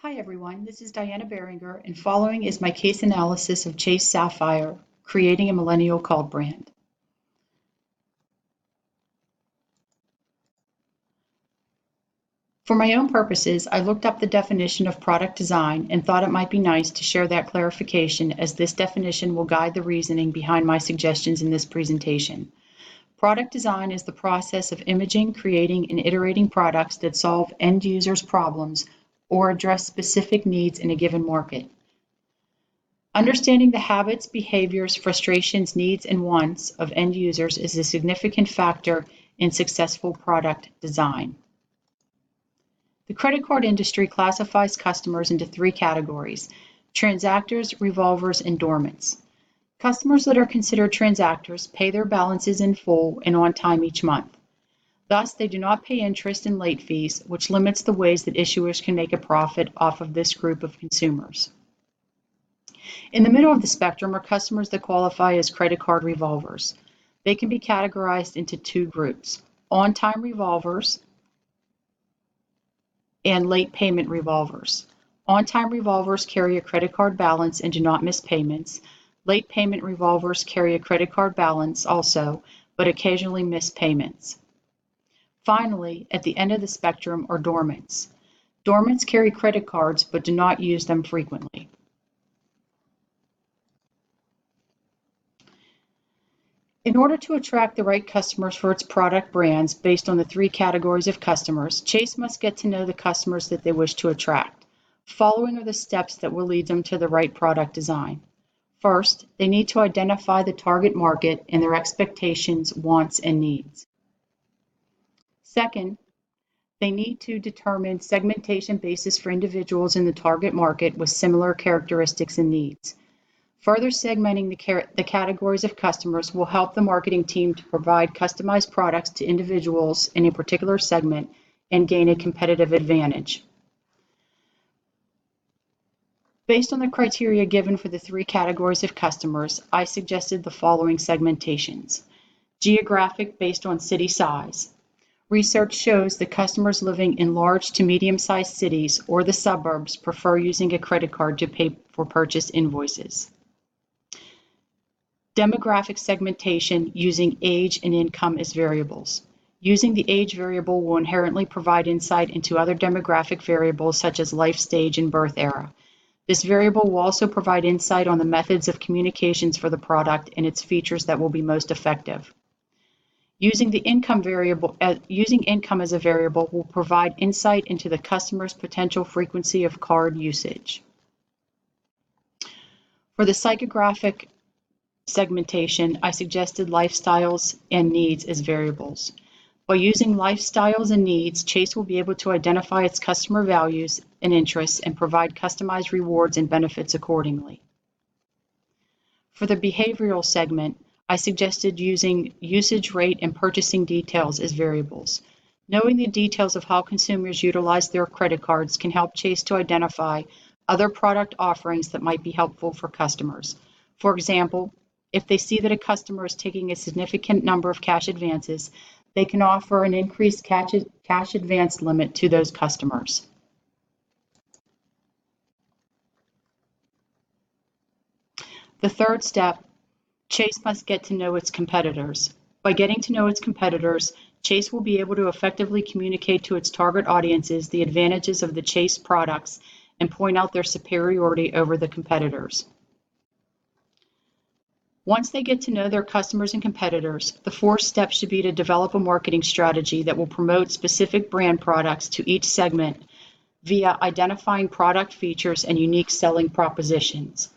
Hi everyone, this is Diana Berringer, and following is my case analysis of Chase Sapphire, creating a millennial called brand. For my own purposes, I looked up the definition of product design and thought it might be nice to share that clarification, as this definition will guide the reasoning behind my suggestions in this presentation. Product design is the process of imaging, creating, and iterating products that solve end users' problems or address specific needs in a given market. Understanding the habits, behaviors, frustrations, needs, and wants of end users is a significant factor in successful product design. The credit card industry classifies customers into three categories: transactors, revolvers, and dormants. Customers that are considered transactors pay their balances in full and on time each month. Thus, they do not pay interest and late fees, which limits the ways that issuers can make a profit off of this group of consumers. In the middle of the spectrum are customers that qualify as credit card revolvers. They can be categorized into two groups: on-time revolvers and late payment revolvers. On-time revolvers carry a credit card balance and do not miss payments. Late payment revolvers carry a credit card balance also, but occasionally miss payments. Finally, at the end of the spectrum are dormants. Dormants carry credit cards but do not use them frequently. In order to attract the right customers for its product brands based on the three categories of customers, Chase must get to know the customers that they wish to attract. Following are the steps that will lead them to the right product design. First, they need to identify the target market and their expectations, wants, and needs. Second, they need to determine segmentation basis for individuals in the target market with similar characteristics and needs. Further segmenting the categories of customers will help the marketing team to provide customized products to individuals in a particular segment and gain a competitive advantage. Based on the criteria given for the three categories of customers, I suggested the following segmentations. Geographic, based on city size. Research shows that customers living in large to medium-sized cities or the suburbs prefer using a credit card to pay for purchase invoices. Demographic segmentation using age and income as variables. Using the age variable will inherently provide insight into other demographic variables such as life stage and birth era. This variable will also provide insight on the methods of communications for the product and its features that will be most effective. Using income as a variable will provide insight into the customer's potential frequency of card usage. For the psychographic segmentation, I suggested lifestyles and needs as variables. By using lifestyles and needs, Chase will be able to identify its customer values and interests and provide customized rewards and benefits accordingly. For the behavioral segment, I suggested using usage rate and purchasing details as variables. Knowing the details of how consumers utilize their credit cards can help Chase to identify other product offerings that might be helpful for customers. For example, if they see that a customer is taking a significant number of cash advances, they can offer an increased cash advance limit to those customers. The third step, Chase must get to know its competitors. By getting to know its competitors, Chase will be able to effectively communicate to its target audiences the advantages of the Chase products and point out their superiority over the competitors. Once they get to know their customers and competitors, the fourth step should be to develop a marketing strategy that will promote specific brand products to each segment via identifying product features and unique selling propositions.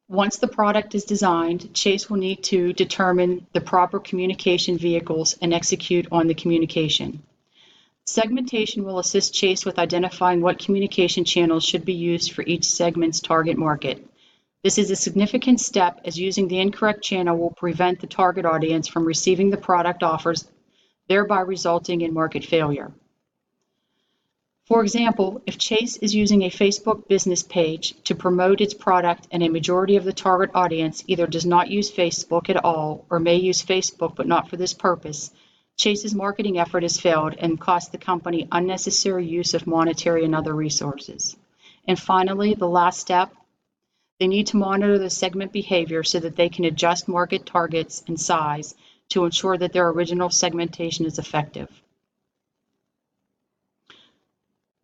Once the product is designed, Chase will need to determine the proper communication vehicles and execute on the communication. Segmentation will assist Chase with identifying what communication channels should be used for each segment's target market. This is a significant step, as using the incorrect channel will prevent the target audience from receiving the product offers, thereby resulting in market failure. For example, if Chase is using a Facebook business page to promote its product and a majority of the target audience either does not use Facebook at all or may use Facebook but not for this purpose, Chase's marketing effort has failed and cost the company unnecessary use of monetary and other resources. And finally, the last step, they need to monitor the segment behavior so that they can adjust market targets and size to ensure that their original segmentation is effective.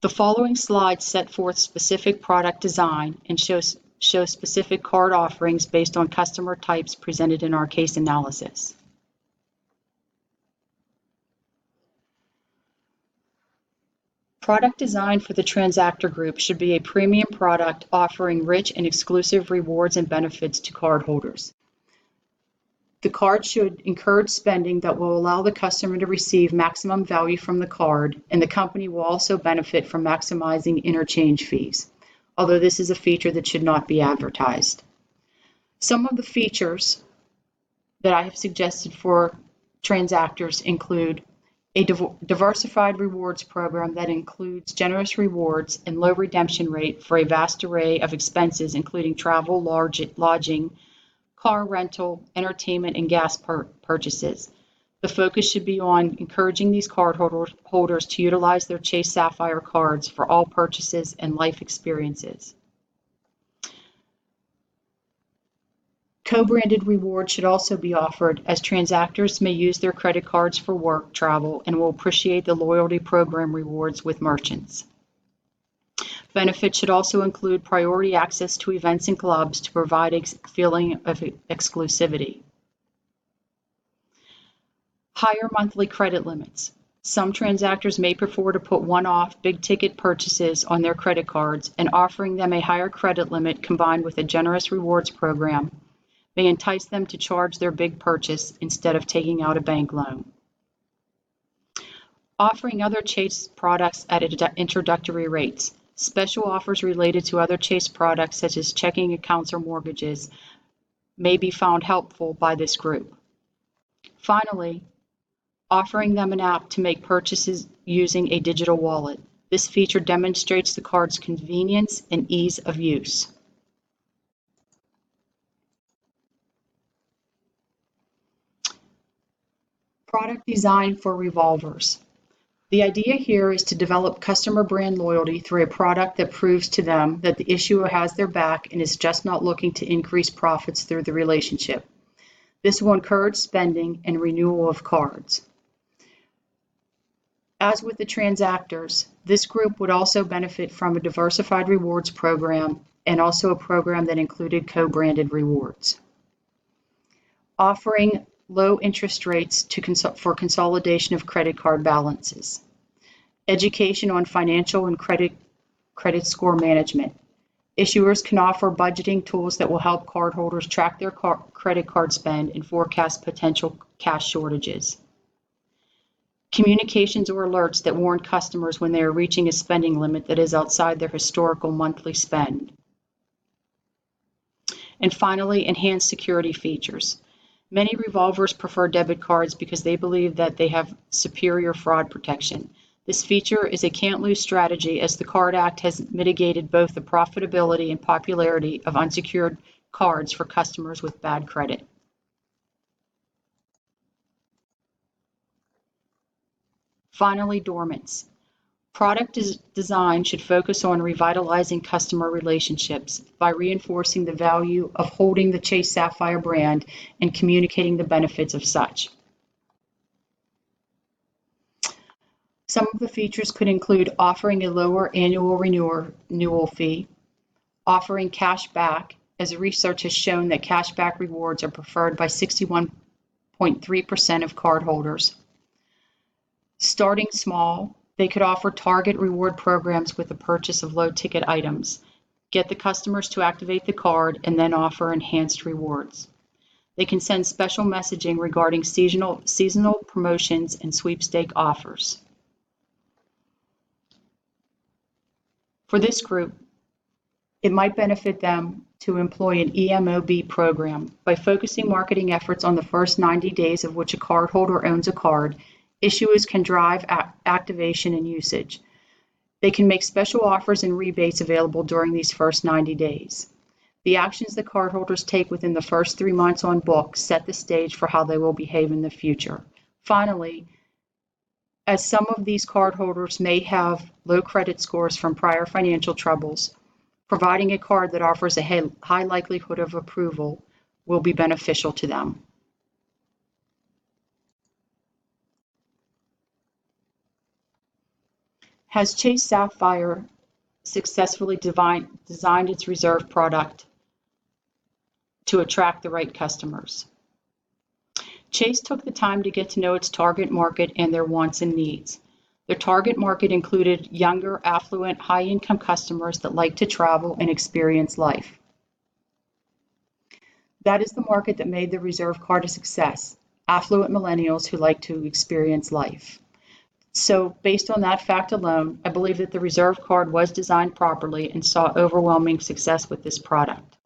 The following slides set forth specific product design and show specific card offerings based on customer types presented in our case analysis. Product design for the transactor group should be a premium product offering rich and exclusive rewards and benefits to cardholders. The card should encourage spending that will allow the customer to receive maximum value from the card, and the company will also benefit from maximizing interchange fees, although this is a feature that should not be advertised. Some of the features that I have suggested for transactors include a diversified rewards program that includes generous rewards and low redemption rate for a vast array of expenses, including travel, lodging, car rental, entertainment, and gas purchases. The focus should be on encouraging these cardholders to utilize their Chase Sapphire cards for all purchases and life experiences. Co-branded rewards should also be offered, as transactors may use their credit cards for work travel and will appreciate the loyalty program rewards with merchants. Benefits should also include priority access to events and clubs to provide a feeling of exclusivity. Higher monthly credit limits. Some transactors may prefer to put one-off big-ticket purchases on their credit cards, and offering them a higher credit limit combined with a generous rewards program may entice them to charge their big purchase instead of taking out a bank loan. Offering other Chase products at introductory rates. Special offers related to other Chase products, such as checking accounts or mortgages, may be found helpful by this group. Finally, offering them an app to make purchases using a digital wallet. This feature demonstrates the card's convenience and ease of use. Product design for revolvers. The idea here is to develop customer brand loyalty through a product that proves to them that the issuer has their back and is just not looking to increase profits through the relationship. This will encourage spending and renewal of cards. As with the transactors, this group would also benefit from a diversified rewards program and also a program that included co-branded rewards. Offering low interest rates for consolidation of credit card balances. Education on financial and credit score management. Issuers can offer budgeting tools that will help cardholders track their credit card spend and forecast potential cash shortages. Communications or alerts that warn customers when they are reaching a spending limit that is outside their historical monthly spend. And finally, enhanced security features. Many revolvers prefer debit cards because they believe that they have superior fraud protection. This feature is a can't-lose strategy, as the Card Act has mitigated both the profitability and popularity of unsecured cards for customers with bad credit. Finally, dormants. Product design should focus on revitalizing customer relationships by reinforcing the value of holding the Chase Sapphire brand and communicating the benefits of such. Some of the features could include offering a lower annual renewal fee, offering cash back, as research has shown that cash back rewards are preferred by 61.3% of cardholders. Starting small, they could offer target reward programs with the purchase of low-ticket items, get the customers to activate the card, and then offer enhanced rewards. They can send special messaging regarding seasonal promotions and sweepstake offers. For this group, it might benefit them to employ an EMOB program. By focusing marketing efforts on the first 90 days of which a cardholder owns a card, issuers can drive activation and usage. They can make special offers and rebates available during these first 90 days. The actions the cardholders take within the first 3 months on book set the stage for how they will behave in the future. Finally, as some of these cardholders may have low credit scores from prior financial troubles. Providing a card that offers a high likelihood of approval will be beneficial to them. Has Chase Sapphire successfully designed its reserve product to attract the right customers? Chase took the time to get to know its target market and their wants and needs. Their target market included younger, affluent, high-income customers that like to travel and experience life. That is the market that made the Reserve card a success, affluent millennials who like to experience life. So based on that fact alone, I believe that the Reserve card was designed properly and saw overwhelming success with this product.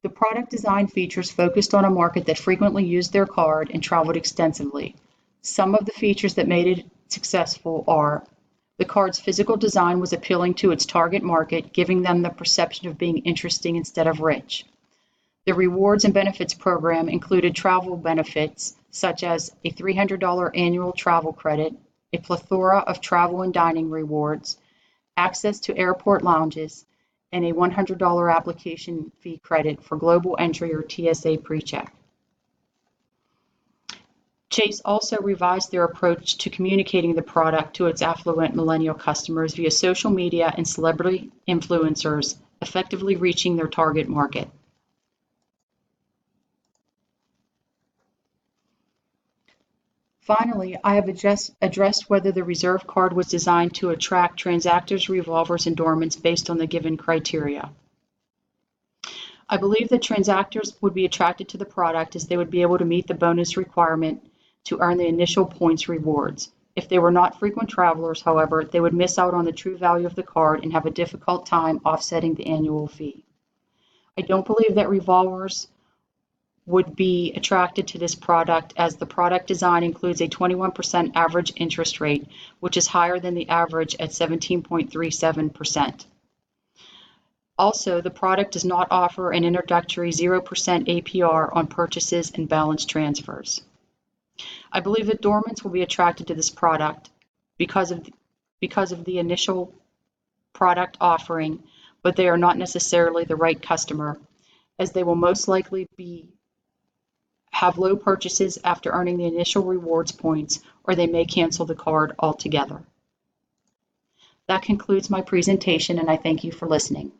The product design features focused on a market that frequently used their card and traveled extensively. Some of the features that made it successful are: the card's physical design was appealing to its target market, giving them the perception of being interesting instead of rich. The rewards and benefits program included travel benefits such as a $300 annual travel credit, a plethora of travel and dining rewards, access to airport lounges, and a $100 application fee credit for global entry or TSA PreCheck. Chase also revised their approach to communicating the product to its affluent millennial customers via social media and celebrity influencers, effectively reaching their target market. Finally, I have addressed whether the Reserve card was designed to attract transactors, revolvers, and dormants based on the given criteria. I believe that transactors would be attracted to the product as they would be able to meet the bonus requirement to earn the initial points rewards. If they were not frequent travelers, however, they would miss out on the true value of the card and have a difficult time offsetting the annual fee. I don't believe that revolvers would be attracted to this product as the product design includes a 21% average interest rate, which is higher than the average at 17.37%. Also, the product does not offer an introductory 0% APR on purchases and balance transfers. I believe that dormants will be attracted to this product because of the initial product offering, but they are not necessarily the right customer, as they will most likely have low purchases after earning the initial rewards points, or they may cancel the card altogether. That concludes my presentation, and I thank you for listening.